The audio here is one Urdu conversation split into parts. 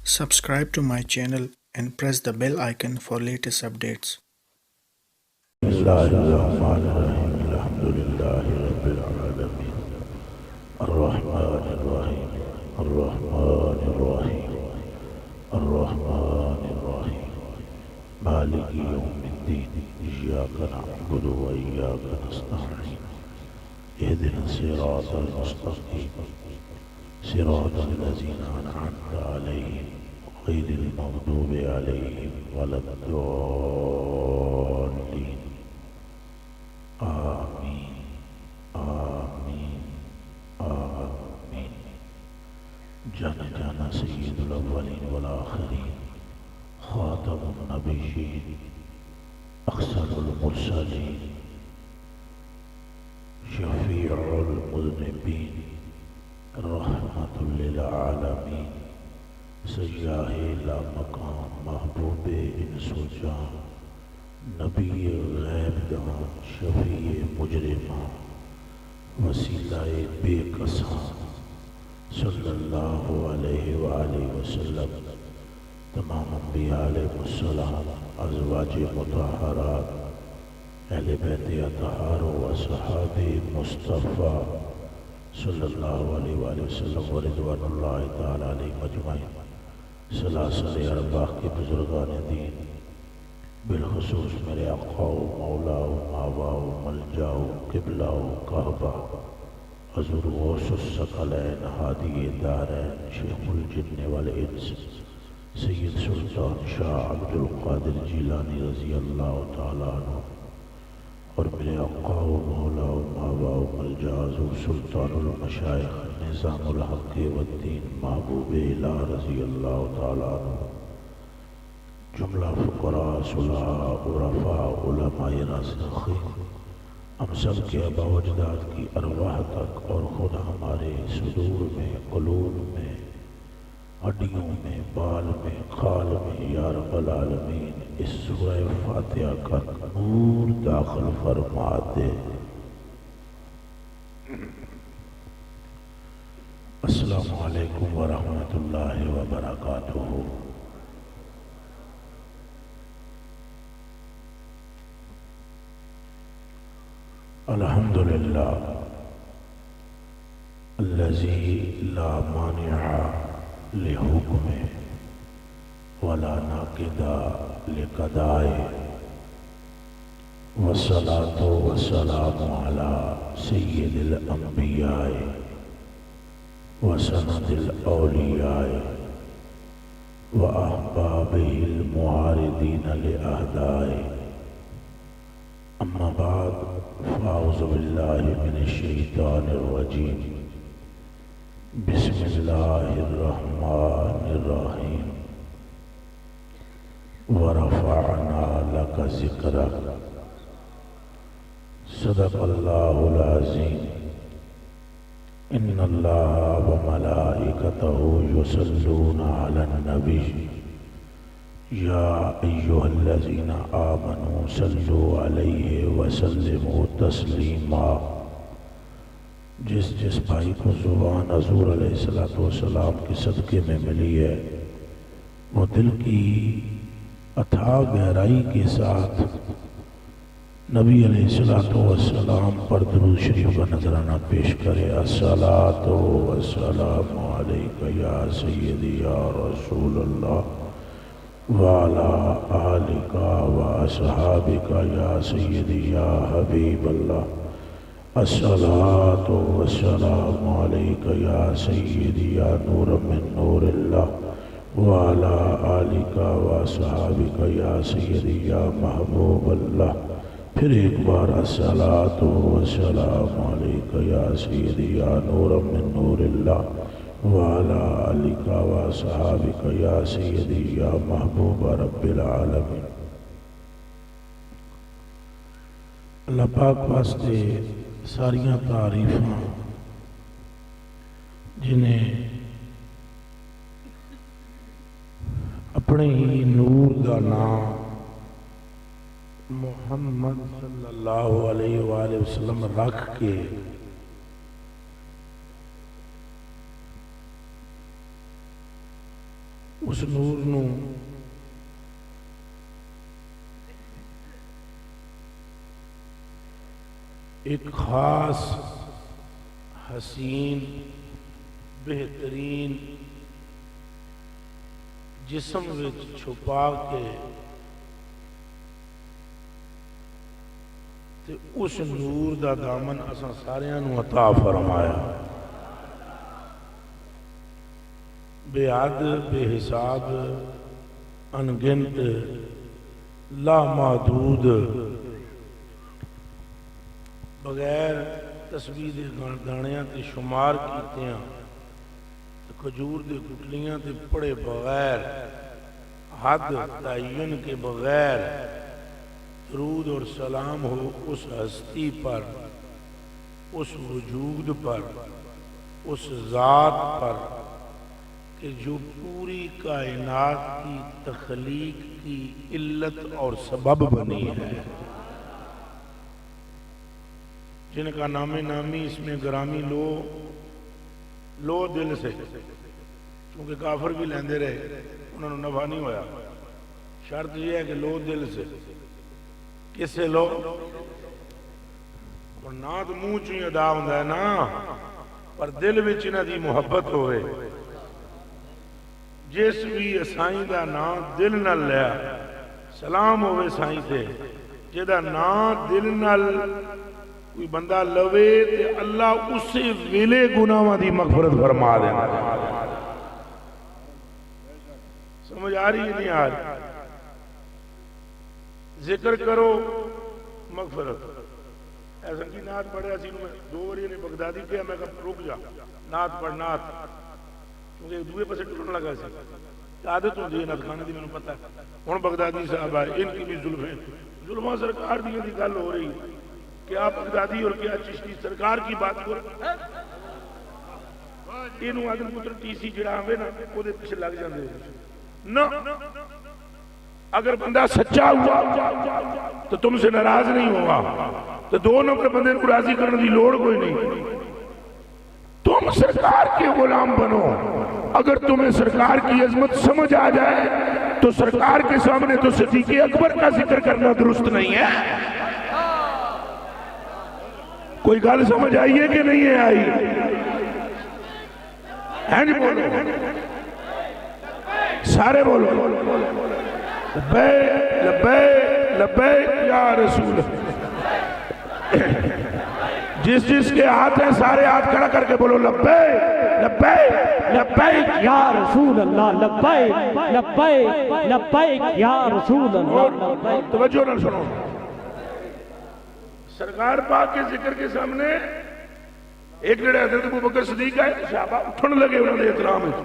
Subscribe to my channel and press the bell icon for latest updates. الله الرحمن الرحيم الحمد لله رب العالمين الرحمن الرحيم الرحمن الرحيم الرحمن الرحيم مالك يوم الدين إياك نعبد وإياك نستعين اهدنا الصراط المستقيم صراط الذين أنعمت عليهم غير المغضوب عليهم ولا الضالين آمين آمين آمين جانا جانا سيد الأولين والآخرين خاتم النبيين أحسن المرسلين شفيع المذنبين رحمة للعالمين سیاہ لا مقام محبوب انس و جان نبی غیب دان شفیع مجرمان وسیلہ بے کساں صلی اللہ علیہ وآلہ وسلم تمام انبیاء علیہ السلام ازواج مطہرات اہل بیت اطہار و صحاب مصطفیٰ صلی اللہ علیہ وآلہ وسلم و رضوان اللہ تعالی علیہ مجمعین سلاسل ارباح کے بزرگان دین بالخصوص میرے آقا و مولا و ماوا و ملجا و قبلہ و کعبہ حضور غوث الثقلین ہادی دارین شیخ الجن والانس سید سلطان شاہ عبد القادر جیلانی رضی اللہ تعالیٰ عنہ اور میرے آقا و مولا و ماوا و ملجا حضور سلطان المشائخ نظام الحق والدین محبوب الہ رضی اللہ تعالیٰ عنہ جملہ فقراء صلحاء عرفاء علماء راسخین ہم سب کے آباء و اجداد کی ارواح تک اور خود ہمارے صدور میں قلوب میں ہڈیوں میں بال میں خال میں یا رب العالمین اس سورہ فاتحہ کا نور داخل فرما دے۔ السلام علیکم ورحمۃ اللہ وبرکاتہ۔ الحمدللہ الذی لا مانع لحکمہ ولا ناقض لقضائہ والصلاة والسلام علی سید الانبیاء وسند الاولیاء واحبابہ المعارضین لاعدائہ اما بعد فاعوذ باللہ من الشیطان الرجیم بسم اللہ الرحمن الرحیم ورفعنا لك ذکرک صدق اللہ العظیم ان اللہ وملائکتہ یصلون علی النبی یا ایہا الذین آمنوا صلوا علیہ وسلموا تسلیما۔ جس بھائی کو زبان حضور علیہ السلام کے صدقے میں ملی ہے وہ دل کی اتھاہ گہرائی کے ساتھ نبی علیہ السلام پر درود شریف کا نذرانہ پیش کرے۔ الصلاۃ والسلام علیک یا سیدی یا رسول اللہ وعلی آلک واصحابک یا سیدی یا حبیب اللہ۔ الصلاۃ والسلام علیک یا سیدی یا نور من نور اللہ وعلی آلک واصحابک یا سیدی یا محبوب اللہ۔ پھر ایک بار الصلاۃ والسلام علیک یا سیدی یا نور من نور اللہ وعلی آلک واصحابک یا سیدی یا محبوب رب العالمین۔ اللہ پاک واسطے ساریاں تعریفاں جنہیں اپنے ہی نور دا نام محمد صلی اللہ علیہ وآلہ وسلم رکھ کے اس نور نو ایک خاص حسین بہترین جسم وچ چھپا کے تے اس نور دا دامن اساں ساریاں نو عطا فرمایا. بے عد بے حساب انگنت لامحدود بغیر تسبیح دے دانیاں تے شمار کیتیاں کھجور دے گٹلیاں تے پڑے بغیر حد تعین کے بغیر درود اور سلام ہو اس ہستی پر، اس وجود پر، اس ذات پر کہ جو پوری کائنات کی تخلیق کی علت اور سبب بنی ہے، جن کا نام نامی اس میں گرامی لو دل سے، چونکہ کافر بھی لیندے رہے انہوں نے نفع نہیں ہویا. شرط یہ ہے کہ لو دل سے. کس سے لو؟ اور نہ تو منہ چوں ادا ہوندا ہے نا، پر دل وچ انہاں دی محبت ہوئے. جس بھی سائیں دا نام دل نال لیا سلام ہوئے سائیں تے، جدا نام دل نال کوئی بندہ لوے تے اللہ اسے ویلے گناہاں دی مغفرت فرما دینا. سمجھ آ رہی ہے نہیں آ رہی؟ ذکر کرو مغفرت. ایسا کی نعت پڑھے اسی میں 2 باری نے بغدادی کیا، میں کہا رک جا نعت پڑھ نعت، کیونکہ دوے پاسے ٹرن لگا سی عادت ہوندی ہے نعت خانے دی، مینوں پتہ ہے. ہن بغدادی صاحب آئے، ان کی بھی ظلماں سرکار دی گل ہو رہی کہ آپ بغدادی اور کیا چشتی سرکار کی بات کرو. اینو آدم پتر ٹی سی جڑا آوے نا او دے پیچھے لگ جاندے نا. اگر بندہ سچا ہوا تو تم سے ناراض نہیں ہوا تو 2 نمبر بندے کو راضی کرنے دی لوڑ کوئی نہیں. تم سرکار کے غلام بنو. اگر تمہیں سرکار کی عظمت سمجھ آ جائے تو سرکار کے سامنے تو صدیق اکبر کا ذکر کرنا درست نہیں ہے. کوئی گل سمجھ آئی ہے کہ نہیں ہے آئی؟ ہے نہیں؟ بولو سارے بولو لبیک لبیک لبیک یا رسول. جس کے ہاتھ ہیں سارے ہاتھ کھڑا کر کے بولو لبیک لبیک لبیک یا رسول اللہ، لبیک لبیک لبیک یا رسول اللہ. توجہ نہ سنو، سرکار پاک کے ذکر کے سامنے ایک جڑے حضرت ابوبکر صدیق ہے، صحابہ اٹھن لگے انہوں نے احترام ہے.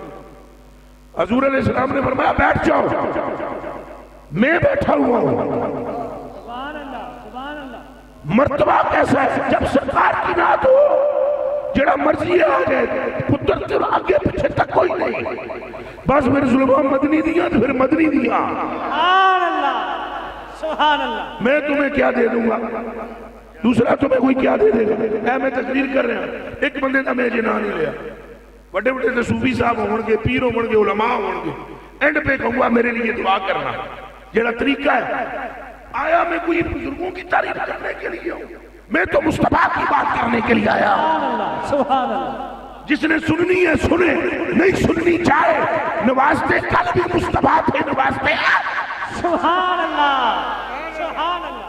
حضور علیہ السلام نے فرمایا بیٹھ جاؤ، میں بیٹھا ہوا ہوں. سبحان اللہ سبحان اللہ. مرتبہ کیسا ہے؟ جب سرکار کی نعت ہو جڑا مرضی ہے آگے پتر تیر آگے پیچھے تک کوئی نہیں، بس میرے ظلمہ مدنی دیا تو پھر مدنی دیا. سبحان اللہ سبحان اللہ. میں تمہیں کیا دے دوں گا، دوسرا تمہیں کوئی کیا دے دے گا. اے میں تقریر کر رہا ہوں، ایک بندے نے میں جناح نہیں لیا. بڑے بڑے نے صوفی صاحب ہون گے، پیر ہون گے، علماء ہون گے. اینڈ پہ کہوں گا میرے لیے دعا کرنا. جڑا طریقہ ہے آیا میں کوئی بزرگوں کی تعریف کرنے کے لیے ہوں، میں تو مصطفیٰ کی بات کرنے کے لیے آیا ہوں. سبحان اللہ. جس نے سننی ہے سنے، نہیں سننی چاہے. نوازتے کل بھی مصطفیٰ تھے، نوازتے آج. سبحان اللہ سبحان اللہ.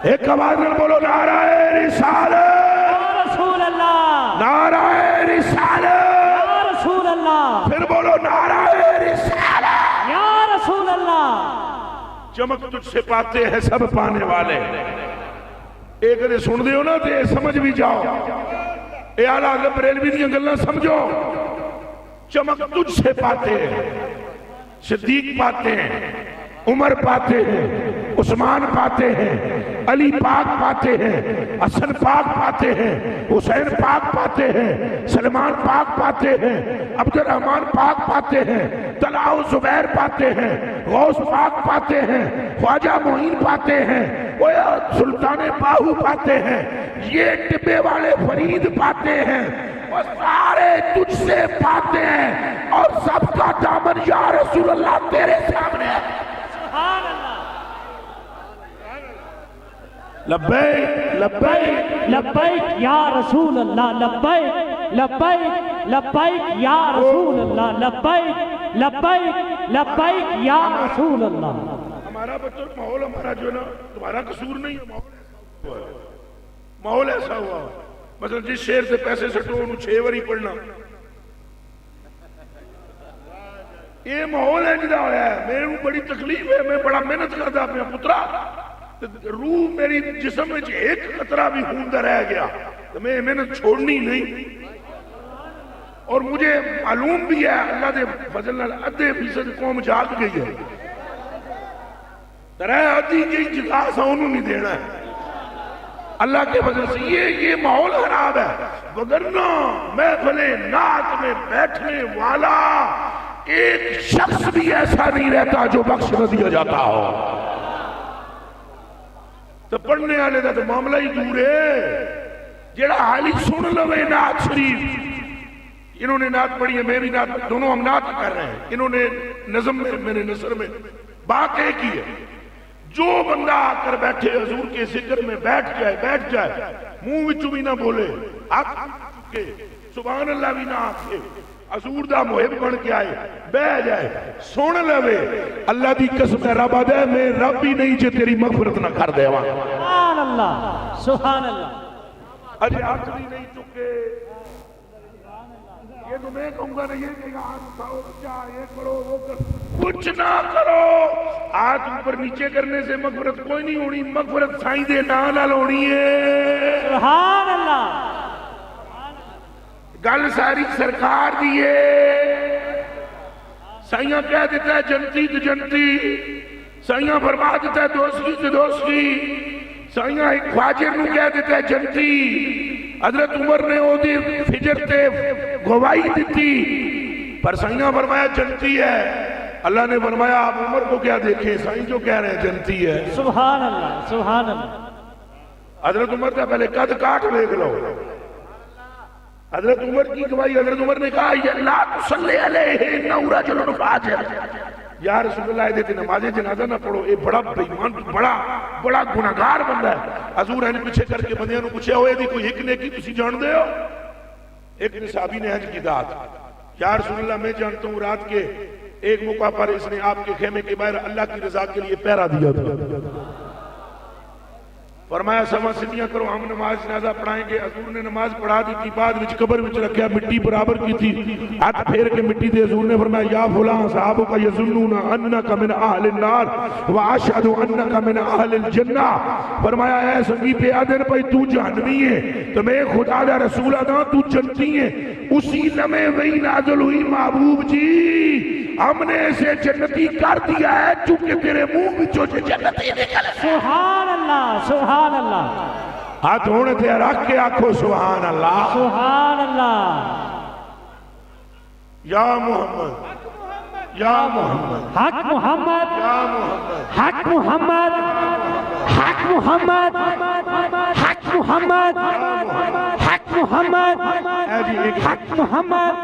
ایک آواز میں بولو نعرہ رسالت، یا رسول اللہ، نعرہ رسالت. یا رسول اللہ، پھر بولو نعرہ رسالت. یا رسول اللہ. چمک تجھ سے پاتے ہیں سب پانے والے. ایک دے سن دیو نا تے سمجھ بھی جاؤ. اے اعلیٰ حضرت بریلوی دی گلاں سمجھو. چمک تجھ سے پاتے ہیں، صدیق پاتے ہیں، عمر پاتے ہیں، عثمان پاتے ہیں، علی پاک پاتے ہیں، حسن پاک پاتے ہیں، حسین پاک پاتے ہیں، سلمان پاک پاتے ہیں، عبد الرحمن پاک پاتے ہیں، طلحہ و زبیر پاتے ہیں، غوث پاک پاتے ہیں، خواجہ معین پاتے ہیں، سلطان باہو پاتے ہیں، یہ ٹبے والے فرید پاتے ہیں. وہ سارے تجھ سے پاتے ہیں اور سب کا دامن یا رسول اللہ تیرے سامنے ہے. سبحان اللہ. لبیک لبیک لبیک یا رسول اللہ لبیک لبیک لبیک یا رسول اللہ لبیک لبیک لبیک یا رسول اللہ. ہمارا بچوں ماحول ہمارا جو ہے نا تمہارا قصور نہیں ہے, ماحول ایسا ہوا. مثلا جس شیر سے پیسے سٹو انہوں 6 واری پڑھنا, یہ ماحول ہے جدا ہوا ہے. میرے کو بڑی تکلیف ہے, میں بڑا محنت کرتا اپنے پترا, روح میری جسم میں ایک قطرہ بھی خون دا رہ گیا تو میں محنت چھوڑنی نہیں. اور مجھے معلوم بھی ہے اللہ دے فضل نال 80% قوم جاگ گئی ہے, ترہ آدھی کی جگہ سا انہوں نہیں دینا ہے اللہ کے فضل سے. یہ ماحول خراب ہے, وگرنہ محفل نعت میں بیٹھنے والا ایک شخص بھی ایسا نہیں رہتا جو بخش نہ دیا جاتا ہو. تو پڑھنے والے دا تو معاملہ ہی دور ہے. جیڑا حالی سن لوے نعت شریف, انہوں نے نعت پڑھی ہے, میں بھی نعت, دونوں ہم نعت کر رہے ہیں. انہوں نے نظم میں, میں نے نثر میں بات ایک ہی ہے. جو بندہ آ کر بیٹھے حضور کے ذکر میں بیٹھ جائے منہ وچوں بھی نہ بولے, کے سبحان اللہ بھی نہ آکھے, حضور دا محب بن کے آئے, بہ جائے, سن لوے, اللہ دی قسم ہے رب آدھے میں رب ہی نہیں جو تیری مغفرت نہ کر دے وہاں. سبحان اللہ سبحان اللہ. اجے ہاتھ بھی نہیں چکے, یہ تو میں کہوں گا نہیں, یہ کہ ہاتھ اٹھاؤ بچہ, یہ کرو وہ کرو, کچھ نہ کرو. ہاتھ اوپر نیچے کرنے سے مغفرت کوئی نہیں ہونی, مغفرت سائیں دے نال ہونی ہے. سبحان اللہ. گل ساری سرکار دیئے. سائیاں کہہ دیتا ہے جنتی تو جنتی, سائیاں فرما دیتا ہے دوستی تو دوستی, سائیاں ایک خواجر نو کہہ دیتا ہے جنتی. حضرت عمر نے او دی فجر تے گواہی دیتی, پر سائیاں فرمایا جنتی ہے. اللہ نے فرمایا آپ عمر کو کیا دیکھیں, سائیں جو کہہ رہے ہیں جنتی ہے. سبحان اللہ سبحان اللہ. حضرت عمر کا پہلے قد کاٹ دیکھ لو. حضرت عمر کی گواہی, حضرت عمر نے کہا یا لا تصلی علیہ انہ رجل فاجر, یا رسول اللہ دیتے نماز جنازہ نہ پڑھو, یہ بڑا بیمان, بڑا گناہگار بندہ ہے. حضور نے پیچھے کر کے بندیاں نو پوچھا ہوئے دی کوئی ایک نیکی تسی جان دے ہو؟ ایک صحابی نے حج کی دعات, یا رسول اللہ میں جانتا ہوں رات کے ایک موقع پر اس نے آپ کے خیمے کے باہر اللہ کی رضا کے لیے پہرا دیا تھا. فرمایا سما سدیاں کرو, ہم نماز جنازہ پڑھائیں گے. حضور نے نماز پڑھا دی تھی, بعد وچ قبر وچ رکھیا, مٹی برابر کی تھی, ہاتھ پھیر کے مٹی دے. حضور نے فرمایا یا فلاں صحابہ یظنون انک من اہل النار واشهد انک من اہل الجنہ. فرمایا اے سنگی پہ آدن بھائی تو جہنمی ہے, تو میں خدا دا رسول ادا تو جنتی ہے. اسی لمحے وہی نازل ہوئی محبوب جی ہم نے اسے جنتی کر دیا ہے چونکہ تیرے منہ وچوں جنتی نکل. سبحان اللہ سبحان اللہ. ہاتھ ہونے تھے رکھ کے آنکھو سبحان اللہ سبحان اللہ. یا محمد یا محمد حق محمد یا محمد حق محمد حق محمد حق محمد حق محمد حق محمد.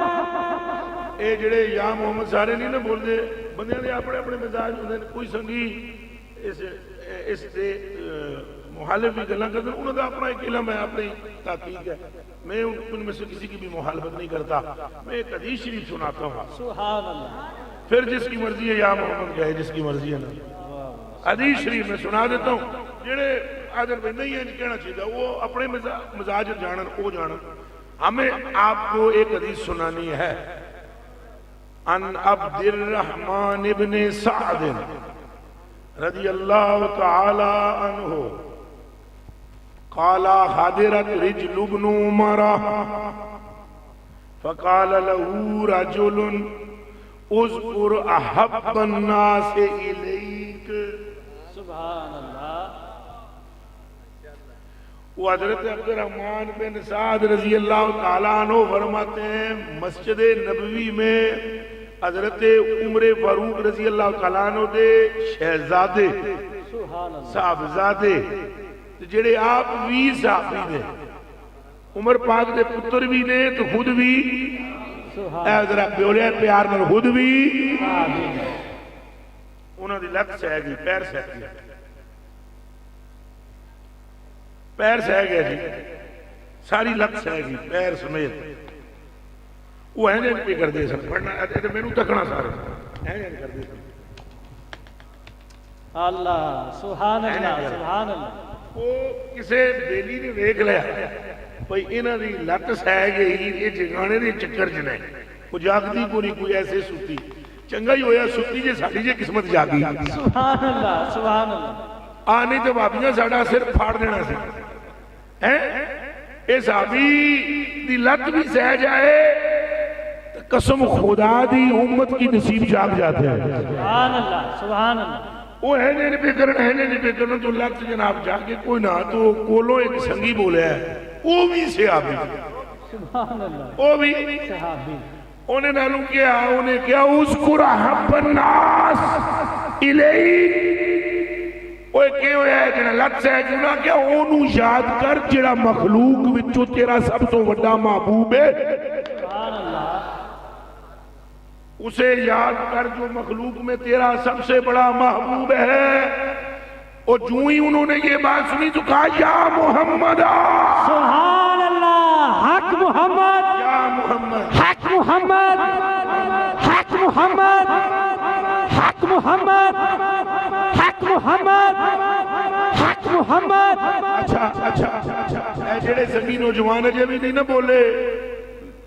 اے جڑے یا محمد سارے نہیں نہ بول دے, بندے نے اپنے اپنے مزاج ہوندے. کوئی سنگی اس دے مخالف بھی گلاں کرتے, انہوں نے اپنا ایک علم ہے, اپنی تحقیق ہے. میں ان میں سے کسی کی بھی مخالفت نہیں کرتا. میں ایک حدیث شریف سناتا ہوں, سبحان اللہ. پھر جس کی مرضی ہے یا محمد کہے, جس کی مرضی ہے نا. حدیث شریف میں سنا دیتا ہوں, جڑے آدر میں نہیں ہے کہنا چاہیے وہ اپنے مزاج جانن, وہ جانن. ہمیں آپ کو ایک حدیث سنانی ہے. ان عبد الرحمن ابن سعد رضی اللہ تعالی عنہ قال حضرت رجل ابن عمر فقال له رجل اذكر احب الناس الیک. سبحان اللہ. وہ حضرت عبد الرحمن بن سعد رضی اللہ تعالیٰ عنہ فرماتے ہیں مسجد نبوی میں حضرت عمر فاروق رضی اللہ تعالیٰ عنہ دے شہزادے صاحبزادے جڑے آپ 20 صحابی نے عمر پاک دے پتر بھی نے تو خود بھی اے ذرا بولیا پیار نال خود بھی انہاں دی لت سہ گئی پیر سہ گیا پیر سہ گیا جی ساری لت سہ گئی پیر سمیت وہ ہیں پہ کر دے سن پڑھنا میرے تکنا سارے ہیں کر دے سن اللہ سبحان اللہ سبحان اللہ وہ کسے بیلی نے دیکھ لیا بھئی انہاں دی لت سہ گئی یہ جگانے دے چکر جنے وہ جاگتی کو نہیں کوئی ایسے سوتی چنگا ہی ہویا سوتی جے ساڑی جے قسمت جاگی سبحان اللہ سبحان اللہ آنے تو بابیاں ساڑا سر پھاڑ دینا سی اے صحابی دی لت بھی سہ جائے قسم خدا دی امت کی نصیب جاگ جاتے ہیں سبحان اللہ سبحان اللہ وہ ہے نہیں پہ کرنا تو لت جناب جاگے کوئی نہ تو کولو ایک سنگی بولے ہے وہ بھی صحابی سبحان اللہ وہ بھی صحابی انہیں نالوں کیا اذکر حب الناس الیک وہ کیوں ہے جنہ لت سے جنہ کیا اونوں یاد کر جڑا مخلوق وچوں تیرا سب تو بڑا محبوب ہے سبحان اللہ اسے یاد کر جو مخلوق میں تیرا سب سے بڑا محبوب ہے اور جو ہی انہوں نے یہ بات سنی تو کہا یا محمد سبحان اللہ حق محمد یا محمد حق محمد حق محمد حق محمد حق محمد حق محمد اچھا اے جڑے زمین نوجوان ہے بھی نہیں نہ بولے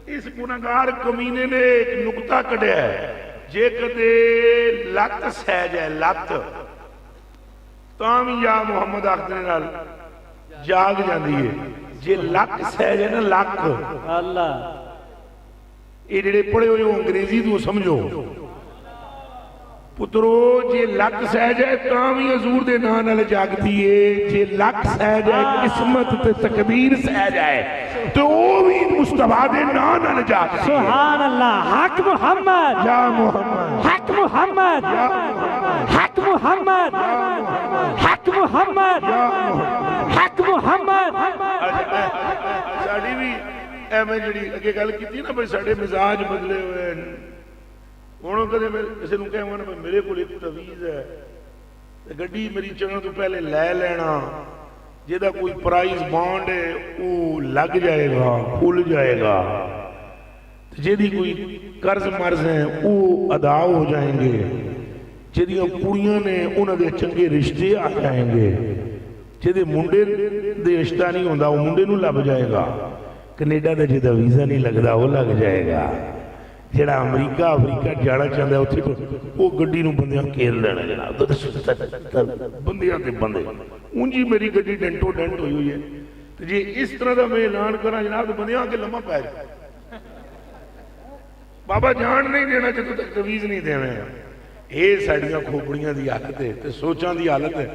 اس گناہگار کمینے نے ایک نقطہ کڑیا ہے جے کدے لت سہ جائے لت تاں یا محمد آخدنے نال جاگ جاندی ہے جے لک سہ جائے نا لک اللہ یہ جڑے پڑھے ہوئے انگریزی تو سمجھو پترو جے لک سہ جائے تاں بھی حضور دے نام نال جاگتی ہے جے لک سہ جائے قسمت تے تقدیر سہ جائے تو وہ بھی مصطفیٰ دے نام نال جاگتی ہے سبحان اللہ حق محمد یا محمد حق محمد حق محمد حق محمد حق محمد ساڑی بھی اے میں جڑی اگے گل کی تھی نا بھئی ساڑے مزاج بدلے ہوئے ہیں انہوں کہتے ہیں اسے نوں کہے ہوئے میرے کو ایک تویز ہے گڈی میری چنوں تو پہلے لے لینا جیدہ کوئی پرائز بانڈ ہے وہ لگ جائے گا کھل جائے گا جیدی کوئی قرض مرض ہیں وہ ادا ہو جائیں گے جیدی کڑیاں نے انہوں دے چنگے رشتے آ جائیں گے جیدے منڈے دے رشتہ نہیں ہوندہ وہ منڈے نوں لگ جائے گا کینیڈا دے جیدہ ویزا نہیں لگدا وہ لگ جائے گا جڑا امریکہ افریقہ جانا چاہتا ہے اتنے وہ گڈی نوں بندیاں کھیل لینا جناب بندیاں تے بندے اونجی میری گڈی ڈنٹو ڈنٹ ہوئی ہوئی ہے تو جی اس طرح دا میں اعلان کرا جناب تو بندیاں کے لمحہ پائے بابا جان نہیں دینا چاہتا تک تویز نہیں دے میں اے ساڑیاں کھوپڑیاں دی حالت ہے تے سوچاں دی حالت ہے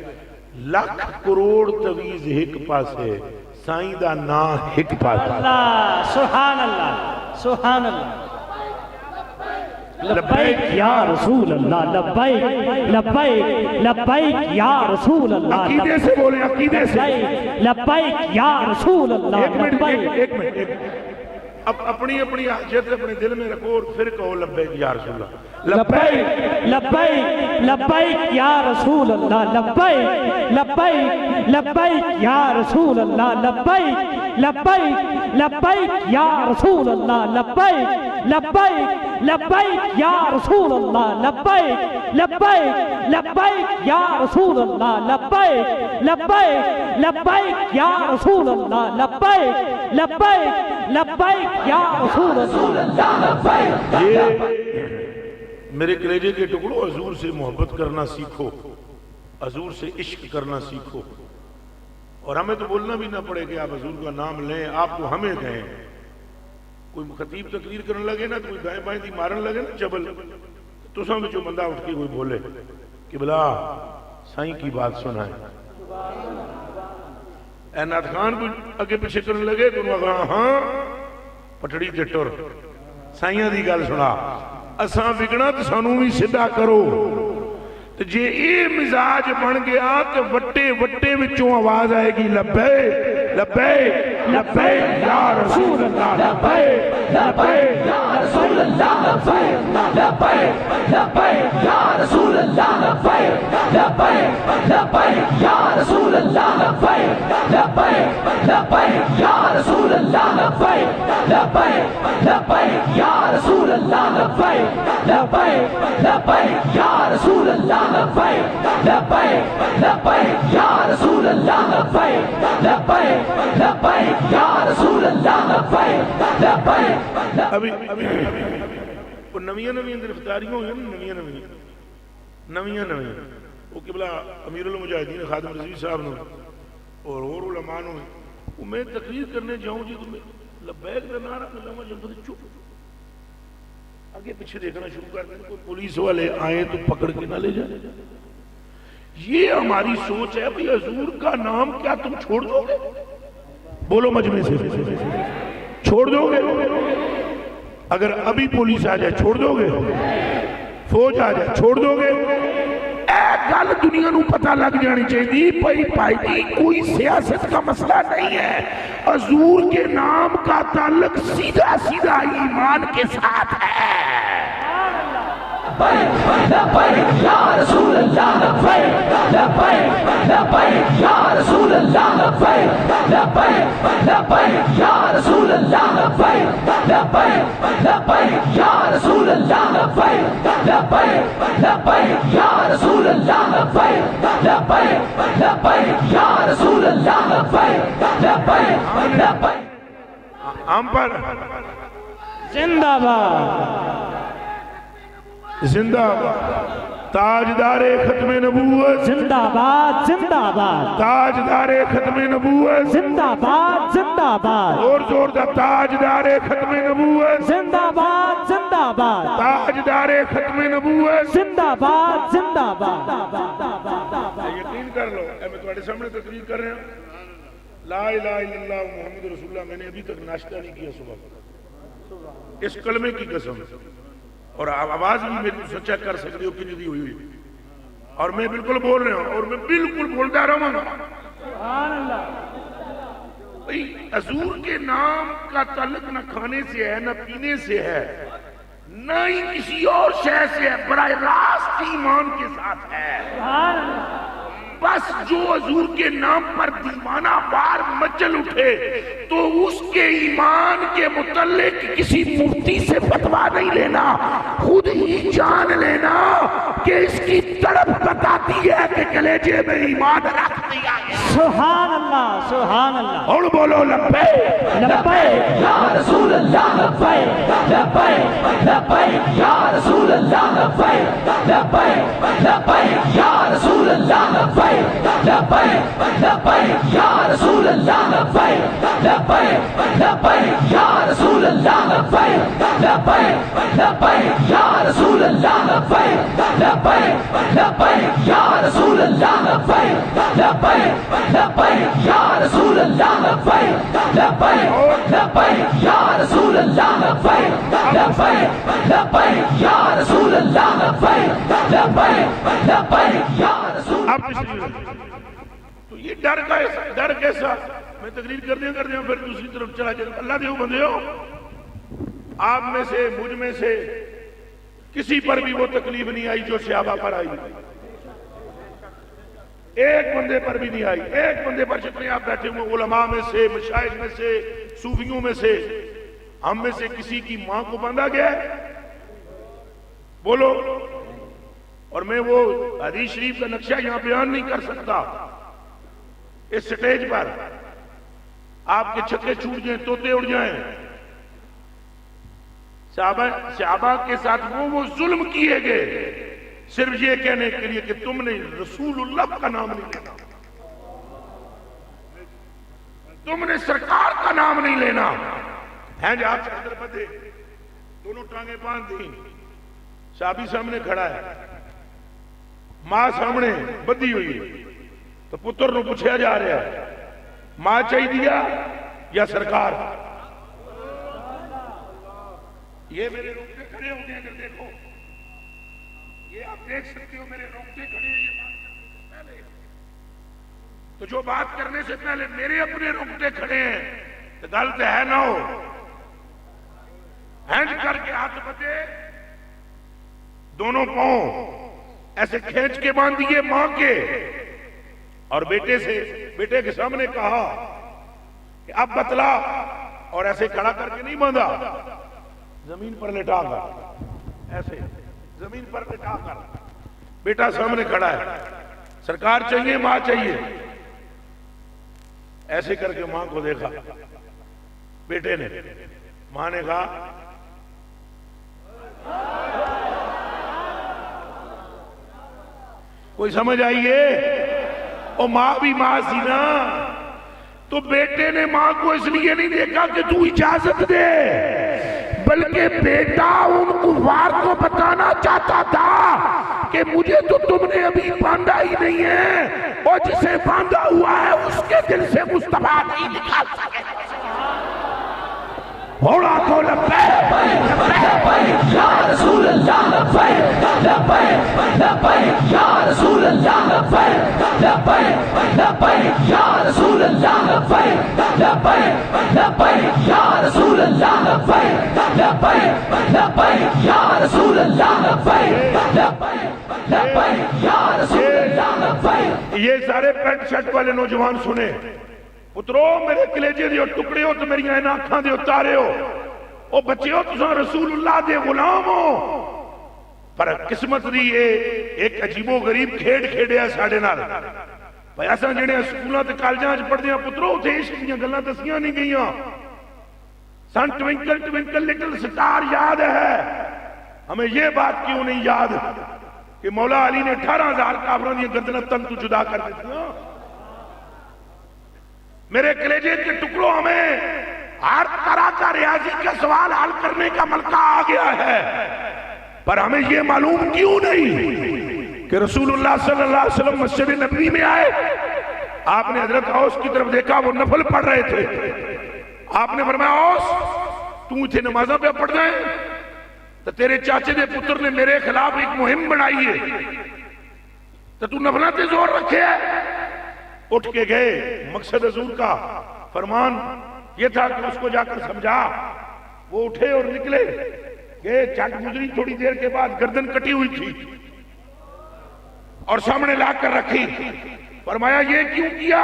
لاکھ کروڑ تویز ایک پاس ہے سائیں دا نا ایک پاس اللہ سبحان اللہ سبحان اللہ لبیک یا رسول اللہ لبیک لبیک لبیک یا رسول اللہ عقیدے سے بولے عقیدے سے لبیک یا رسول اللہ ایک منٹ اب اپنی حاجت اپنے دل میں رکھو اور پھر کہو لبیک یا رسول اللہ لبیک لبیک لبیک یا رسول اللہ لبیک لبیک لبیک یا رسول اللہ لبیک لبیک لبیک یا رسول اللہ لبیک لبیک لبیک یا رسول اللہ لبیک لبیک لبیک یا رسول اللہ لبیک لبیک لبیک یا رسول اللہ لبیک لبیک لبیک یا رسول اللہ لبیک میرے کلیجے کے ٹکڑوں حضور سے محبت کرنا سیکھو حضور سے عشق کرنا سیکھو اور ہمیں تو بولنا بھی نہ پڑے کہ آپ حضور کا نام لیں آپ کو ہمیں کہیں کوئی خطیب تقریر کرنے لگے نا کوئی دائیں بائیں دی مارن لگے نا چبل تو سامنے جو بندہ اٹھ کے کوئی بولے کہ بلا سائیں کی بات سنائے اے نات خان کوئی اگے پیچھے کرنے لگے تو انہوں نے کہا ہاں پٹڑی تے ٹر سائیاں دی گل سنا اساں وگنا تو سانوں بھی سدھا کرو تو جے اے مزاج بن گیا تو وٹے وٹے وچوں آواز آئے گی لبے لبیک لبیک یا رسول اللہ لبیک لبیک یا رسول اللہ لبیک لبیک لبیک یا رسول اللہ لبیک لبیک لبیک یا رسول اللہ لبیک لبیک لبیک یا رسول اللہ لبیک لبیک لبیک یا رسول اللہ لبیک لبیک لبیک یا رسول اللہ لبیک لبیک لبیک یا رسول اللہ لبیک لبیک لبیک یا رسول اللہ لبیک لبیک. ابھی وہ نویاں گرفتاریاں ہوئی ہیں نویاں وہ قبلہ امیر المجاہدین خادم رضوی صاحب نے اور علماء نے وہ میں تقریر کرنے جاؤں جی تو میں لبیک کا نعرہ ملاما جب چپ آگے پیچھے دیکھنا شروع کر دیں کوئی پولیس والے آئیں تو پکڑ کے نہ لے جائیں. یہ ہماری سوچ ہے بھئی حضور کا نام کیا تم چھوڑ دو گے؟ بولو مجمع سے چھوڑ دو گے؟ اگر ابھی پولیس آ جائے چھوڑ دو گے؟ فوج آ جائے چھوڑ دو گے؟ اے گل دنیا نو پتہ لگ جانی چاہیے بھائی کوئی سیاست کا مسئلہ نہیں ہے. حضور کے نام کا تعلق سیدھا سیدھا ایمان کے ساتھ ہے. لبیک یا رسول اللہ لبیک لبیک لبیک یا رسول اللہ لبیک لبیک لبیک یا رسول اللہ لبیک لبیک لبیک یا رسول اللہ لبیک لبیک لبیک یا رسول اللہ لبیک لبیک لبیک یا رسول اللہ لبیک لبیک لبیک. ہم پر زندہ باد زندہ باد تاجدار ختم نبوت زندہ باد زندہ باد تاجدار ختم نبوت زندہ باد زندہ باد زور دا تاجدار ختم نبوت زندہ باد زندہ باد تاجدار ختم نبوت زندہ باد زندہ باد. یقین کر لو میں تمہارے سامنے تقریر کر رہا ہوں لا الہ الا اللہ محمد رسول اللہ میں نے ابھی تک ناشتہ نہیں کیا صبح اس کلمے کی قسم اور آواز بھی میری سچا کر سکتے ہو کہ نہیں ہوئی اور میں بالکل بول رہا ہوں اور میں بالکل بولتا رہا ہوں. حضور کے نام کا تعلق نہ کھانے سے ہے نہ پینے سے ہے نہ ہی کسی اور شے سے ہے براہ راست ایمان کے ساتھ ہے. بس جو حضور کے نام پر دیوانہ وار مچل اٹھے تو اس کے ایمان کے متعلق کسی مفتی سے فتویٰ نہیں لینا خود ہی جان لینا کہ اس کی تڑپ بتاتی ہے کہ کلیجے میں ایمان رکھ دیا ہے. سبحان اللہ سبحان اللہ. اور بولو لبیک لبیک یا رسول اللہ لبیک لبیک لبیک یا رسول اللہ لبیک لبیک لبیک یا رسول اللہ لبیک لبیک لبیک یا رسول اللہ لبیک لبیک لبیک یا رسول اللہ لبیک لبیک لبیک یا رسول اللہ لبیک لبیک لبیک یا رسول اللہ لبیک لبیک لبیک یا رسول اللہ لبیک لبیک لبیک یا رسول اللہ لبیک لبیک لبیک یا رسول اللہ لبیک لبیک لبیک یا رسول اللہ. تو یہ ڈر کیسا میں تقریر کر دیا پھر دوسری طرف چلا جائے. اللہ دیو بندے ہو آپ میں سے مجھ میں سے کسی پر بھی وہ تکلیف نہیں آئی جو صحابہ پر آئی. ایک بندے پر بھی نہیں آئی. ایک بندے پر جتنے آپ بیٹھے ہوئے علماء میں سے مشائخ میں سے صوفیوں میں سے ہم میں سے کسی کی ماں کو باندھا گیا ہے بولو. اور میں وہ حدیث شریف کا نقشہ یہاں بیان نہیں کر سکتا اس سٹیج پر. آپ کے چھکے چھوٹ جائیں طوطے اڑ جائیں. صحابہ کے ساتھ وہ ظلم کیے گئے صرف یہ کہنے کے لیے کہ تم نے رسول اللہ کا نام نہیں لینا تم نے سرکار کا نام نہیں لینا. ہیں جب آپ چادر بدے دونوں ٹانگیں باندھ دیں صحابی سامنے کھڑا ہے ماں سامنے بدھی ہوئی تو پتر نو پوچھا جا رہا ہے ماں چاہیے دیا یا سرکار. یہ میرے رونگٹے کھڑے ہو گئے اگر دیکھو یہ آپ دیکھ سکتے ہو میرے رونگٹے کھڑے ہیں. یہ تو جو بات کرنے سے پہلے میرے اپنے رکتے کھڑے ہیں تو غلط ہے نہ ہو، ہینڈ کر کے ہاتھ بدے، دونوں پاؤں ایسے کھینچ کے باندھ دیے ماں کے، اور بیٹے کے سامنے کہا کہ اب بتلا، اور ایسے کھڑا کر کے نہیں باندھا، زمین پر لٹا کر، ایسے زمین پر لٹا کر، بیٹا سامنے کھڑا ہے، سرکار چاہیے ماں چاہیے، ایسے کر کے ماں کو دیکھا بیٹے نے، ماں نے کہا کوئی سمجھ آئیے؟ اور ماں بھی ماں سی نا، تو بیٹے نے ماں کو اس لیے نہیں دیکھا کہ تو اجازت دے، بلکہ بیٹا ان کفار کو بتانا چاہتا تھا کہ مجھے تو تم نے ابھی باندھا ہی نہیں ہے، اور جسے باندھا ہوا ہے اس کے دل سے مصطفیٰ نہیں نکال سکے۔ ہوڑا کو لبیک لبیک یا رسول اللہ، لبیک لبیک لبیک یا رسول اللہ، لبیک لبیک لبیک یا رسول اللہ، لبیک لبیک لبیک یا رسول اللہ، لبیک لبیک لبیک یا رسول اللہ، لبیک لبیک لبیک یا رسول اللہ، لبیک۔ یہ سارے پینٹ شرٹ والے نوجوان سنے، پترو میرے کلیجے دیو ٹکڑے ہو تو میری این آنکھاں دیو تارے ہو، او بچے ہو تو رسول اللہ دے غلام ہو، پر قسمت دی ایک عجیب و غریب کھیڑ کھیڑے ہے ساڑھے نال۔ بھائی ایسا جنہیں سکولہ تے کالجاں پڑھ دیا، پترو تے عشق دیاں گلاں دسیاں نہیں گئیاں، سن ٹوینکل ٹوینکل لٹل سٹار یاد ہے، ہمیں یہ بات کیوں نہیں یاد کہ مولا علی نے 18,000 کافروں دی گردنیں تن تو جدا کر دیتی ہیں۔ میرے کلیجے کے ٹکڑوں، ہمیں ہر طرح کا ریاضی کا سوال حل کرنے کا ملکہ آ گیا ہے، پر ہمیں یہ معلوم کیوں نہیں کہ رسول اللہ صلی اللہ علیہ وسلم مسجد نبوی میں آئے، آپ نے حضرت اوس کی طرف دیکھا، وہ نفل پڑھ رہے تھے، آپ نے فرمایا اوس تو اتھے نمازہ پہ پڑھ جائیں، تو تیرے چاچے دے پتر نے میرے خلاف ایک مہم بنائی ہے، تو نفلہ تے زور رکھے ہے۔ اٹھ کے گئے، مقصد حضور کا فرمان یہ تھا کہ اس کو جا کر سمجھا، وہ اٹھے اور نکلے، گئے، چٹ گزری، تھوڑی دیر کے بعد گردن کٹی ہوئی تھی اور سامنے لا کر رکھی، فرمایا یہ کیوں کیا؟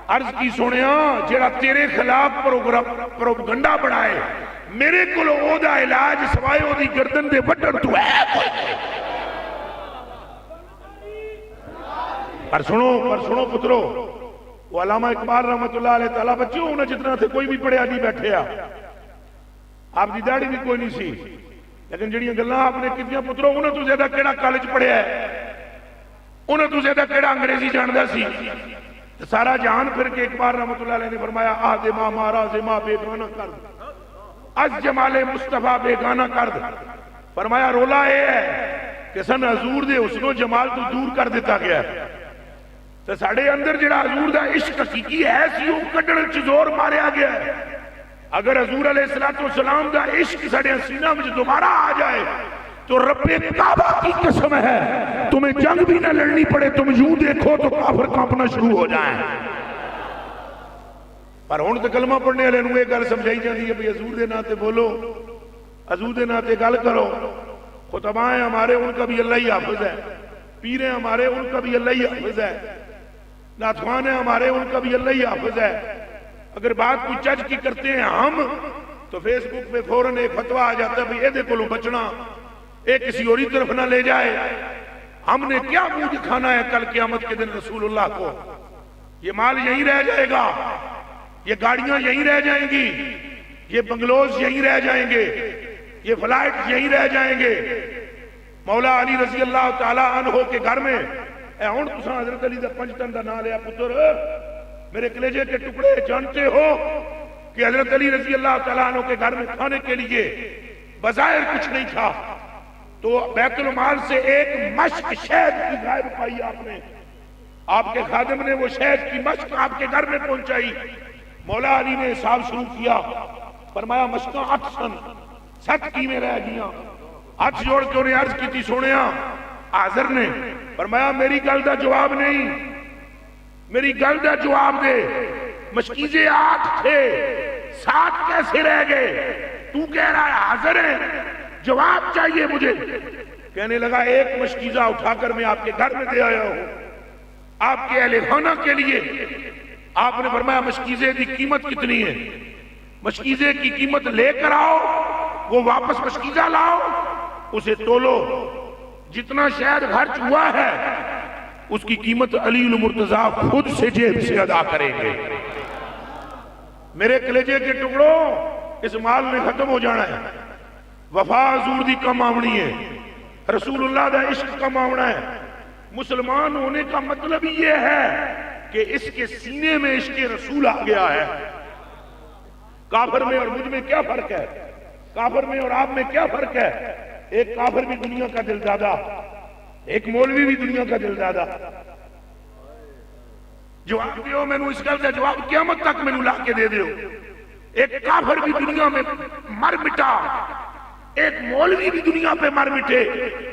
عرض کی سونیا جیڑا تیرے خلاف پروپگنڈا بڑھائے، میرے کو لو دا علاج سوائے او دی گردن دے بٹن تو ہے کوئی نہیں۔ پر سنو پترو، وہ علامہ اقبال رحمت اللہ علیہ تعالیٰ بچے ہونا جتنا تھے کوئی بھی پڑھیا نہیں بیٹھے آپ دی داڑھی بھی کوئی نہیں سی، لیکن جڑیاں گلاں آپ نے کتنی پترو، انہوں تو زیادہ کیڑا کالج پڑھیا ہے، انہوں تو زیادہ کیڑا انگریزی جاندہ سی، سارا جہان پھر کے اقبال رحمت اللہ علیہ نے فرمایا آدمہ مارا زمہ بیگانہ کرد، از جمال مصطفیٰ بیگانہ کرد، فرمایا رولا اے ہے کہ سن حضور دے حسن و جمال تو دور کر دیتا گیا ہے، تو ساڑھے اندر جڑا حضور دا عشق حقیقی ہے سی وہ کڈڑ چزور ماریا گیا ہے۔ اگر حضور علیہ السلام دا عشق ساڑھے سینہ میں دوبارہ آ جائے تو رب کعبہ کی قسم ہے تمہیں جنگ بھی نہ لڑنی پڑے، تم یوں دیکھو تو کافر کانپنا شروع ہو جائیں۔ پر ہون تو کلمہ پڑھنے والے نوے گل سمجھائی جاندی ہے بھئی حضور دے ناتے بولو، حضور دے ناتے گل کرو، خطبائیں ہمارے ان کا بھی اللہ ہی حافظ ہے، پیریں ہمارے ان کا بھی اللہ ہی حافظ ہے، ناتخوان ہیں ہمارے ان کا بھی اللہ ہی حافظ ہے۔ اگر بات کوئی چج کی کرتے ہیں ہم تو فیس بک پہ فوراً ایک فتویٰ آ جاتا ہے بھئی اے دیکھو لو بچنا، اے کسی اوری طرف نہ لے جائے۔ ہم نے کیا منہ دکھانا ہے کل قیامت کے دن رسول اللہ کو؟ یہ مال یہیں رہ جائے گا، یہ گاڑیاں یہیں رہ جائیں گی، یہ بنگلوز یہیں رہ جائیں گے، یہ فلائٹ یہیں رہ جائیں گے۔ مولا علی رضی اللہ تعالیٰ عنہ کے گھر میں اے ہون تساں حضرت علی دا پنجتن دا نام لیا پتر، میرے کلیجے کے ٹکڑے جانتے ہو کہ حضرت علی رضی اللہ تعالیٰ عنہ کے گھر میں کھانے کے لیے بظاہر کچھ نہیں تھا، تو بیت المال سے ایک مشک شہد کی گائے پائی آپ نے، آپ کے خادم نے وہ شہد کی مشک آپ کے گھر میں پہنچائی۔ مولا علی نے حساب شروع کیا، فرمایا مشکاں 8 سن 7 کی میں رہ گیا، ہاتھ جوڑ کے انہیں عرض کی تھی سونیا حاضر نے فرمایا میری گل دا جواب نہیں، میری گل دا جواب دے، مشکیزے 8 تھے 7 کیسے رہ گئے؟ تو کہہ رہا ہے حاضر ہے، جواب چاہیے مجھے۔ کہنے لگا ایک مشکیزہ اٹھا کر میں آپ کے گھر میں دے آیا ہوں آپ کے اہل خانہ کے لیے۔ آپ نے فرمایا مشکیزے کی قیمت کتنی ہے؟ مشکیزے کی قیمت لے کر آؤ، وہ واپس مشکیزہ لاؤ، اسے تولو، جتنا شاید خرچ ہوا ہے اس کی قیمت علی المرتضیٰ خود سے جیب سے ادا کریں گے۔ میرے کلیجے کے ٹکڑوں، اس مال نے ختم ہو جانا ہے۔ وفا حضور دی کم آمنی ہے، رسول اللہ دا عشق کم آمنا ہے۔ مسلمان ہونے کا مطلب یہ ہے کہ اس کے سینے میں عشق رسول آ گیا ہے۔ کافر میں اور مجھ میں کیا فرق ہے؟ کافر میں اور آپ میں کیا فرق ہے؟ ایک کافر بھی دنیا کا دلدادہ، ایک مولوی بھی دنیا کا دلدادہ۔ جواب دیو میں نو اس گل دا جواب قیامت تک میں نو لا کے دے دیو۔ ایک کافر بھی دنیا میں مر مٹا، ایک مولوی بھی دنیا پہ مر مٹے،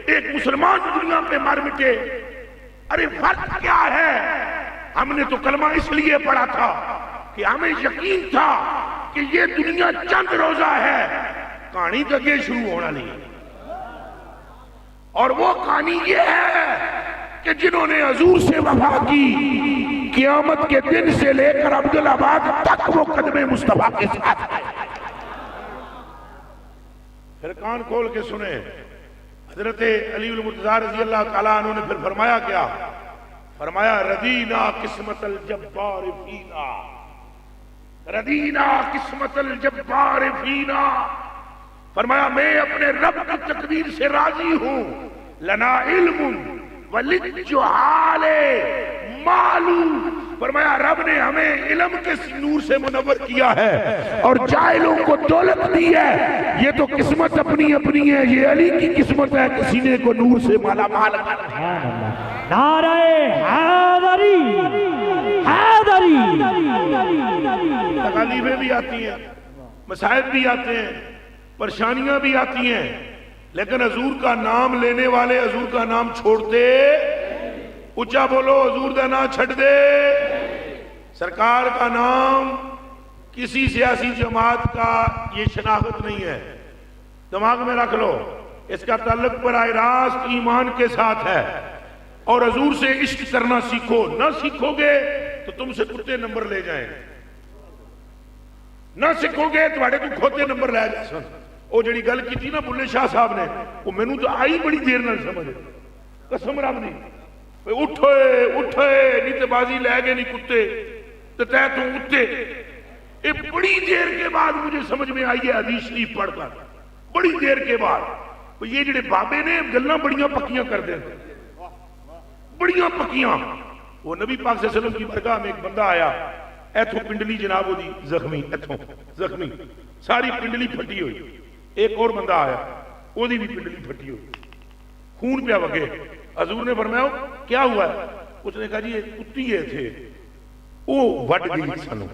ایک مسلمان بھی دنیا پہ مر مٹے۔ ارے فرق کیا ہے؟ ہم نے تو کلمہ اس لیے پڑھا تھا کہ ہمیں یقین تھا کہ یہ دنیا چند روزہ ہے، کہانی تک یہ شروع ہونا نہیں۔ اور وہ کہانی یہ ہے کہ جنہوں نے حضور سے وفا کی، قیامت کے دن سے لے کر عبدالآباد تک وہ قدم مصطفیٰ کے ساتھ ہیں۔ پھر کان کھول کے سنیں، حضرت علی المرتضیٰ رضی اللہ تعالیٰ عنہ نے پھر فرمایا کیا؟ فرمایا ردینا قسمت الجبار فینا، ردینا قسمت الجبار فینا۔ فرمایا میں اپنے رب کی تقدیر سے راضی ہوں۔ لنا علم وللجہال مالو، فرمایا رب نے ہمیں علم کے نور سے منور کیا ہے اور جاہلوں کو دولت دی ہے۔ یہ تو قسمت اپنی اپنی ہے، یہ علی کی قسمت ہے کہ سینے کو نور سے مالا مال کر دیا۔ نعرہ حیدری، حیدری۔ تکالیفیں بھی آتی ہیں، مصائب بھی آتے ہیں، پریشانیاں بھی آتی ہیں، لیکن حضور کا نام لینے والے حضور کا نام چھوڑتے، اچھا بولو حضور دا نام چھڑ دے۔ سرکار کا نام کسی سیاسی جماعت کا یہ شناخت نہیں ہے، دماغ میں رکھ لو۔ اس کا تعلق براہ راست ایمان کے ساتھ ہے۔ اور حضور سے عشق کرنا سیکھو، نہ سیکھو گے تو تم سے کتے نمبر لے جائیں، نہ سیکھو گے تو بڑے تو کھوتے نمبر لے جائیں سن۔ وہ جڑی گل کی تھی نا بلے شاہ صاحب نے، وہ میں نو تو آئی بڑی دیر نہ سمجھے، قسم رب نہیں، اٹھے اٹھے نہیں بازی لے گئے نہیں کتے تو تے تو اٹھے۔ ایک بڑی دیر کے بعد مجھے سمجھ میں آئی ہے حدیث شریف پڑھ کر، بڑی دیر کے بعد یہ جڑے بابے نے گلاں بڑیاں پکیاں کر دیں، بڑیاں پکیاں۔ وہ نبی پاک صلی اللہ علیہ وسلم کی برگاہ میں ایک بندہ آیا، ایتھوں پنڈلی جناب دی زخمی، ایتھوں زخمی، ساری پنڈلی پھٹی ہوئی۔ ایک اور بندہ آیا، وہ دی بھی پنڈلی پھٹی ہوئی، خون پیا وگے۔ حضور نے فرمایا کیا ہوا ہے؟ اس نے کہا جی ایک کتی ہے تھے وہ وڈ گئی سانو،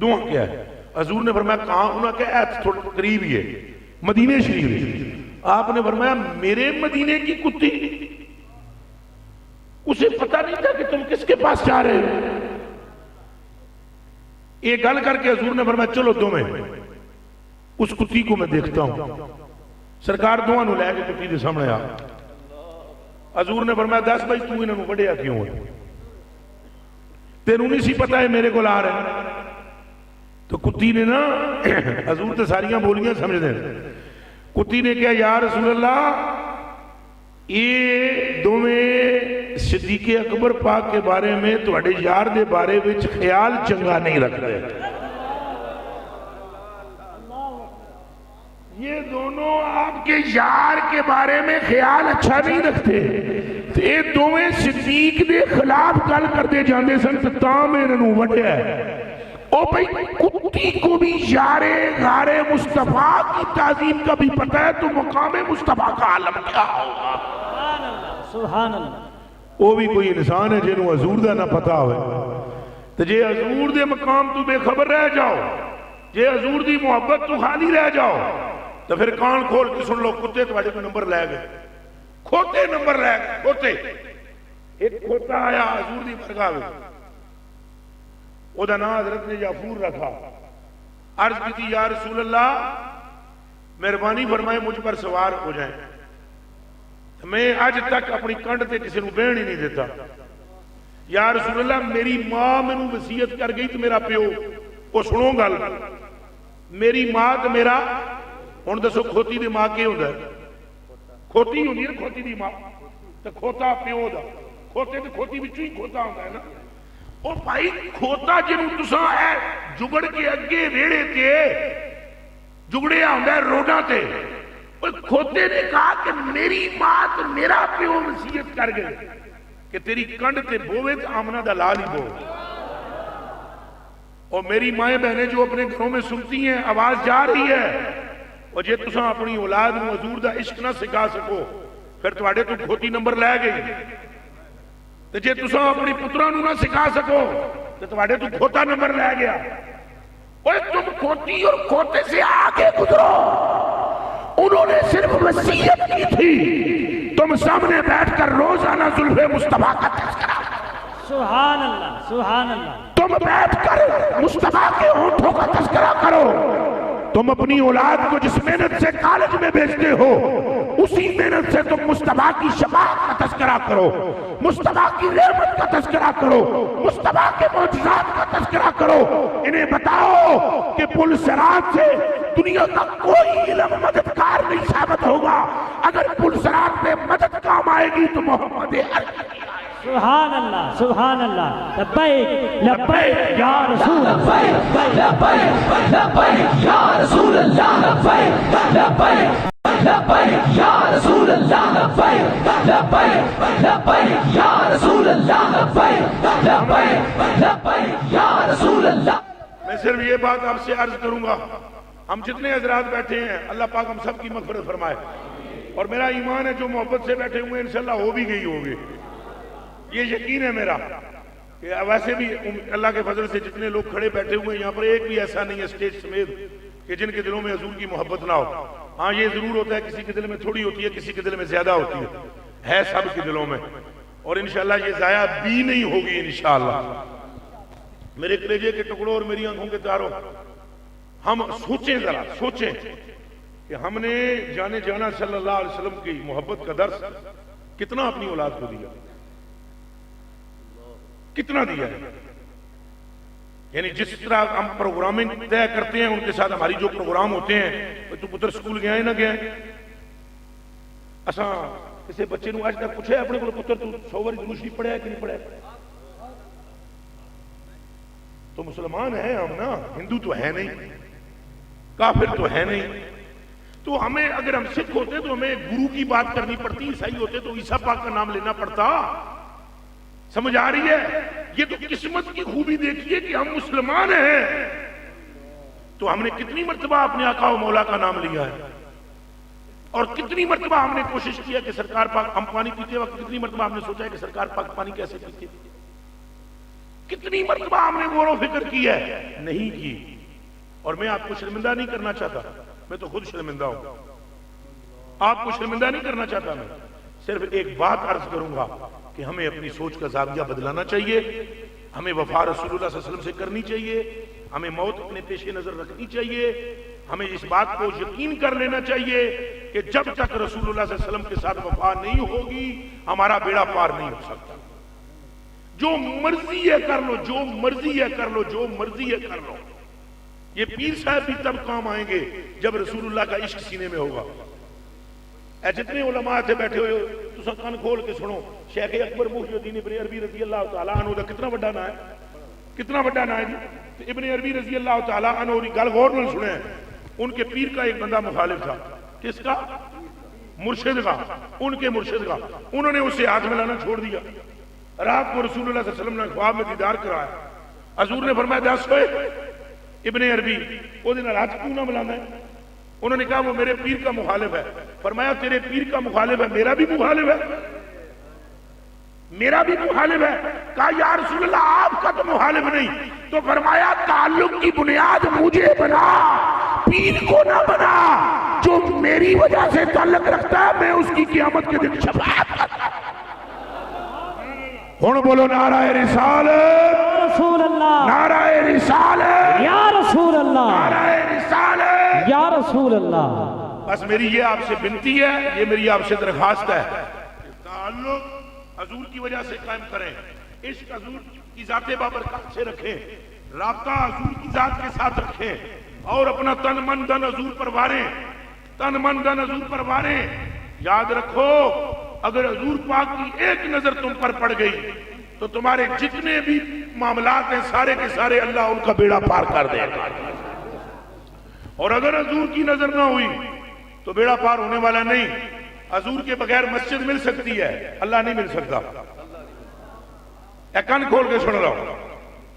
دعا کیا ہے؟ حضور نے فرمایا کہاں؟ انہوں نے کہا ایت تھوڑا قریب ہی ہے، مدینے شریف۔ آپ نے فرمایا میرے مدینے کی کتی؟ اسے پتہ نہیں تھا کہ تم کس کے پاس جا رہے ہو۔ یہ گل کر کے حضور نے فرمایا چلو دو میں اس کتی کو میں دیکھتا ہوں۔ سرکار دعا نو لے کے کتی دے سامنے آ۔ حضور نے فرمایا دس بھائی تو انہوں نے وڈیا کیوں ہے؟ تینوں نہیں سی پتا ہے میرے کو لا رہے ہیں؟ تو کتی نے نا، حضور تے ساریاں بولیاں سمجھ دیں، کتی نے کہا یا رسول اللہ یہ دوویں صدیق اکبر پاک کے بارے میں تواڈے یار دے بارے وچ خیال چنگا نہیں رکھ رہے، یہ دونوں آپ کے یار کے بارے میں خیال اچھا نہیں رکھتے، یہ دوویں صدیق دے خلاف گل کرتے جاندے سن تاں میں انہوں وڈیا ہے۔ او بھائی کتی کو بھی یار غار مصطفیٰ کی تعظیم کا بھی پتہ ہے تو مقام مصطفیٰ کا عالم کیا ہوگا؟ سبحان اللہ۔ وہ بھی کوئی انسان ہے جنہوں حضور دا نہ پتا ہوئے، تو جے حضور دے مقام تو بے خبر رہ جاؤ، جے حضور دی محبت تو خالی رہ جاؤ، تو پھر کان کھول کے سن لو کتے تواڈے کو نمبر لے گئے، کھوتے نمبر لے گئے، کھوتے۔ ایک کھوتا آیا حضور دی بارگاہ میں، او دا نام حضرت نے جعفور رکھا، عرض کی تھی یا رسول اللہ مہربانی فرمائے مجھ پر سوار ہو جائیں، میں آج تک اپنی کنڈ تے کسی نو بہن ہی نہیں دیتا، یا رسول اللہ میری ماں میں وصیت کر گئی تو میرا پیو، وہ سنو گل، میری ماں تو میرا، ہن دسو کھوتی دی ماں کی ہوتا ہے؟ کھوتی ہوندی ہے کھوتی دی ماں، تو کھوتا پیو دا، کھوتے تے کھوتی وچوں ہی کھوتا ہوتا ہے نا۔ او بھائی کھوتا جنوں تساں اے جگڑ کے اگے ویڑے تے جگڑیا ہوندا ہے روڈاں تے، او کھوتے نے کہا کہ میری ماں تے میرا پیو وصیت کر گئے کہ تیری کنڈ تے بوے تے آمنہ دا لال ہی بو۔ اور میری مائیں بہنیں جو اپنے گھروں میں سنتی ہیں آواز جا رہی ہے، اور جے تساں اپنی اولاد نو حضور دا عشق نہ سکھا سکو پھر تواڈے تو کھوتی نمبر لے گئی، تے جے تساں اپنی پتراں نو نہ سکھا سکو تے تواڈے تو کھوتا نمبر لے گیا۔ اوے تم کھوتی اور کھوتے سے آگے گزرو، انہوں نے صرف وصیت کی تھی، تم سامنے بیٹھ کر روزانہ زلف مصطفیٰ کا تذکرہ، سبحان اللہ سبحان اللہ، تم بیٹھ کر مصطفیٰ کے ہونٹوں کا تذکرہ کرو، تم اپنی اولاد کو جس محنت سے کالج میں بھیجتے ہو اسی محنت سے تم مصطفیٰ کی شفاعت کا تذکرہ کرو، مصطفیٰ کی رحمت کا تذکرہ کرو، مصطفیٰ کے معجزات کا تذکرہ کرو، انہیں بتاؤ کہ پل صراط سے دنیا کا کوئی علم مددگار نہیں ثابت ہوگا، اگر پل صراط پہ مدد کام آئے گی تو محمد عربی۔ سبحان اللہ سبحان اللہ، لبیک لبیک یا رسول اللہ، لبیک لبیک یا رسول اللہ، لبیک لبیک لبیک یا رسول اللہ، لبیک لبیک لبیک یا رسول اللہ، لبیک لبیک لبیک یا رسول اللہ۔ میں صرف یہ بات آپ سے عرض کروں گا، ہم جتنے حضرات بیٹھے ہیں اللہ پاک ہم سب کی مغفرت فرمائے، اور میرا ایمان ہے جو محبت سے بیٹھے ہوئے انشاءاللہ ہو بھی گئی ہوگی، یہ یقین ہے میرا کہ ویسے بھی اللہ کے فضل سے جتنے لوگ کھڑے بیٹھے ہوئے ہیں یہاں پر ایک بھی ایسا نہیں ہے اسٹیج سمیت کہ جن کے دلوں میں حضور کی محبت نہ ہو۔ ہاں یہ ضرور ہوتا ہے کسی کے دل میں تھوڑی ہوتی ہے، کسی کے دل میں زیادہ ہوتی ہے سب کے دلوں میں، اور انشاءاللہ یہ ضائع بھی نہیں ہوگی انشاءاللہ۔ میرے کلیجے کے ٹکڑوں اور میری آنکھوں کے تاروں، ہم سوچیں ذرا سوچیں کہ ہم نے جانے جانا صلی اللہ علیہ وسلم کی محبت کا درس کتنا اپنی اولاد کو دیا، کتنا دیا ہے۔ یعنی جس طرح ہم پروگرامنگ طے کرتے ہیں ان کے ساتھ ہماری جو پروگرام ہوتے ہیں، تو پتر سکول گیا ہے نہ گیا ہے، اساں کسی بچے نو آج تک پوچھے اپنے کو پتر تو 100 بار درود شریف پڑھا ہے کہ نہیں پڑھا ہے؟ تو مسلمان ہیں ہم نا، ہندو تو ہے نہیں، کافر تو ہے نہیں، تو ہمیں اگر ہم سکھ ہوتے تو ہمیں گرو کی بات کرنی پڑتی، عیسائی ہوتے تو عیسیٰ پاک کا نام لینا پڑتا۔ سمجھ آ رہی ہے؟ یہ تو قسمت کی خوبی دیکھیے کہ ہم مسلمان ہیں، تو ہم نے کتنی مرتبہ اپنے آقا و مولا کا نام لیا ہے، اور کتنی مرتبہ ہم نے کوشش کیا کہ سرکار پاک، ہم پانی پیتے وقت کتنی مرتبہ ہم نے سوچا ہے کہ سرکار پاک پانی کیسے پیتے، کتنی مرتبہ ہم نے غور و فکر کی ہے، نہیں کی۔ اور میں آپ کو شرمندہ نہیں کرنا چاہتا، میں تو خود شرمندہ ہوں، آپ کو شرمندہ نہیں کرنا چاہتا، میں صرف ایک بات عرض کروں گا کہ ہمیں اپنی سوچ کا زاویہ بدلانا چاہیے، ہمیں وفا رسول اللہ صلی اللہ علیہ وسلم سے کرنی چاہیے، ہمیں موت اپنے پیش نظر رکھنی چاہیے، ہمیں اس بات کو یقین کر لینا چاہیے کہ جب تک رسول اللہ صلی اللہ علیہ وسلم کے ساتھ وفا نہیں ہوگی ہمارا بیڑا پار نہیں ہو سکتا۔ جو مرضی ہے کر لو، جو مرضی ہے کر لو، جو مرضی ہے کر لو۔ یہ پیر صاحب بھی تب کام آئیں گے جب رسول اللہ کا عشق سینے میں ہوگا۔ اے جتنے علماء تھے بیٹھے ہوئے تو سب کان کھول کے سنو، شیخ اکبر محی الدین ابن عربی رضی اللہ تعالیٰ عنہ دا کتنا بڑا نا ہے، کتنا بڑا نا ہے جی۔ ابن عربی رضی اللہ تعالیٰ عنہ گل غور نال سنے ہیں، ان کے پیر کا ایک بندہ مخالف تھا، کس کا؟ مرشد کا، ان کے مرشد کا۔ انہوں نے اسے ہاتھ ملانا چھوڑ دیا۔ رات کو رسول اللہ صلی اللہ علیہ وسلم نے خواب میں دیدار کرایا، حضور نے فرمایا دس ہوئے ابن عربی وہ دن ہاتھ کیوں نہ ملانا ہے؟ انہوں نے کہا وہ میرے پیر کا مخالف ہے۔ فرمایا تیرے پیر کا مخالف ہے، میرا بھی مخالف ہے، میرا بھی مخالف ہے۔ کہا یا رسول اللہ آپ کا تو مخالف نہیں۔ تو فرمایا تعلق کی بنیاد مجھے بنا، پیر کو نہ بنا۔ جو میری وجہ سے تعلق رکھتا ہے میں اس کی قیامت کے دن شفاعت کرتا ہوں۔ ہن بولو نعرہ رسالت، رسول اللہ نعرہ رسالت، یا رسول اللہ نعرہ رسالت۔ یا رسول اللہ۔ بس میری یہ آپ سے بنتی ہے، یہ میری آپ سے درخواست ہے، تعلق حضور کی وجہ سے قائم کریں، عشق حضور کی ذات بابرکات سے رکھیں، رابطہ حضور کی ذات کے ساتھ رکھیں، اور اپنا تن من دن حضور پر واریں، تن من دن حضور پر واریں۔ یاد رکھو اگر حضور پاک کی ایک نظر تم پر پڑ گئی تو تمہارے جتنے بھی معاملات ہیں سارے کے سارے اللہ ان کا بیڑا پار کر دے گا، اور اگر حضور کی نظر نہ ہوئی تو بیڑا پار ہونے والا نہیں۔ حضور کے بغیر مسجد مل سکتی ہے، اللہ نہیں مل سکتا۔ اے کان کھول کے سن رہا ہوں،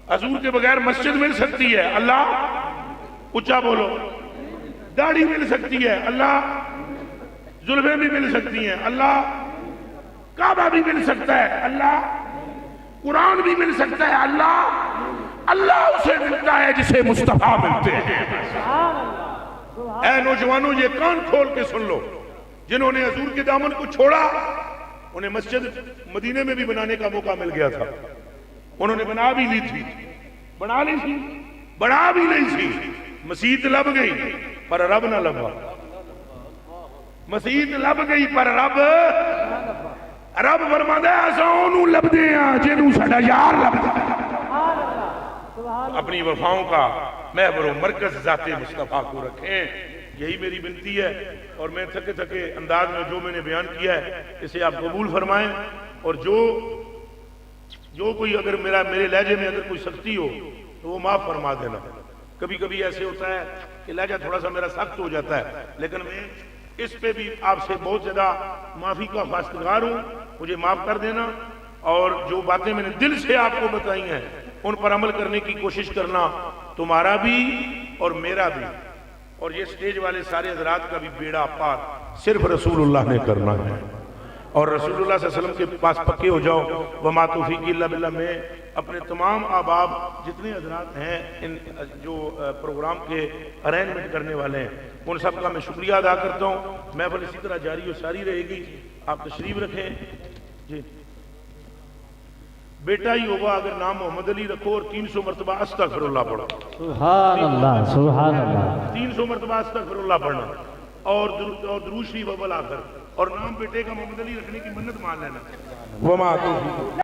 حضور کے بغیر مسجد مل سکتی ہے، اللہ اچھا بولو، داڑھی مل سکتی ہے، اللہ زلفیں بھی مل سکتی ہیں، اللہ کعبہ بھی مل سکتا ہے، اللہ قرآن بھی مل سکتا ہے، اللہ اسے ملتا ہے جسے مصطفیٰ ملتے ہیں۔ اے نوجوانوں یہ کان کھول کے سن لو، جنہوں نے حضور کے دامن کو چھوڑا انہیں مسجد مدینے میں بھی بنانے کا موقع مل گیا تھا، انہوں نے بنا بھی لی تھی، بنا لی تھی، بنا بھی لی تھی، مسجد لب گئی پر رب نہ لبا، مسجد لب گئی پر رب فرماتا ہے اساں اونوں لبدے ہاں جنوں ساڈا یار لبدا ہے۔ اپنی وفاؤں کا محور و مرکز ذات مصطفیٰ کو رکھیں، یہی میری بنتی ہے، اور میں تھکے تھکے انداز میں جو میں نے بیان کیا ہے اسے آپ قبول فرمائیں، اور جو کوئی اگر میرے لہجے میں اگر کوئی سختی ہو تو وہ معاف فرما دینا۔ کبھی کبھی ایسے ہوتا ہے کہ لہجہ تھوڑا سا میرا سخت ہو جاتا ہے، لیکن میں اس پہ بھی آپ سے بہت زیادہ معافی کا خواستگار ہوں، مجھے معاف کر دینا، اور جو باتیں میں نے دل سے آپ کو بتائی ہیں ان پر عمل کرنے کی کوشش کرنا، تمہارا بھی اور میرا بھی، اور یہ سٹیج والے سارے حضرات کا بھی بیڑا پار صرف رسول اللہ نے کرنا ہے، اور رسول اللہ صلی اللہ علیہ وسلم کے پاس پکے ہو جاؤ۔ وما توفیق الا باللہ۔ میں اپنے تمام احباب جتنے حضرات ہیں ان جو پروگرام کے ارینجمنٹ کرنے والے ہیں ان سب کا میں شکریہ ادا کرتا ہوں۔ محفل اسی طرح جاری و ساری رہے گی، آپ تشریف رکھیں جی۔ بیٹا ہی ہوگا اگر نام محمد علی رکھو اور 300 مرتبہ استغفر اللہ پڑھو، سبحان اللہ سبحان اللہ، 300 مرتبہ استغفر اللہ پڑھنا، اور درود شریف اول آخر، اور نام بیٹے کا محمد علی رکھنے کی منت مان لینا۔ وما توفیق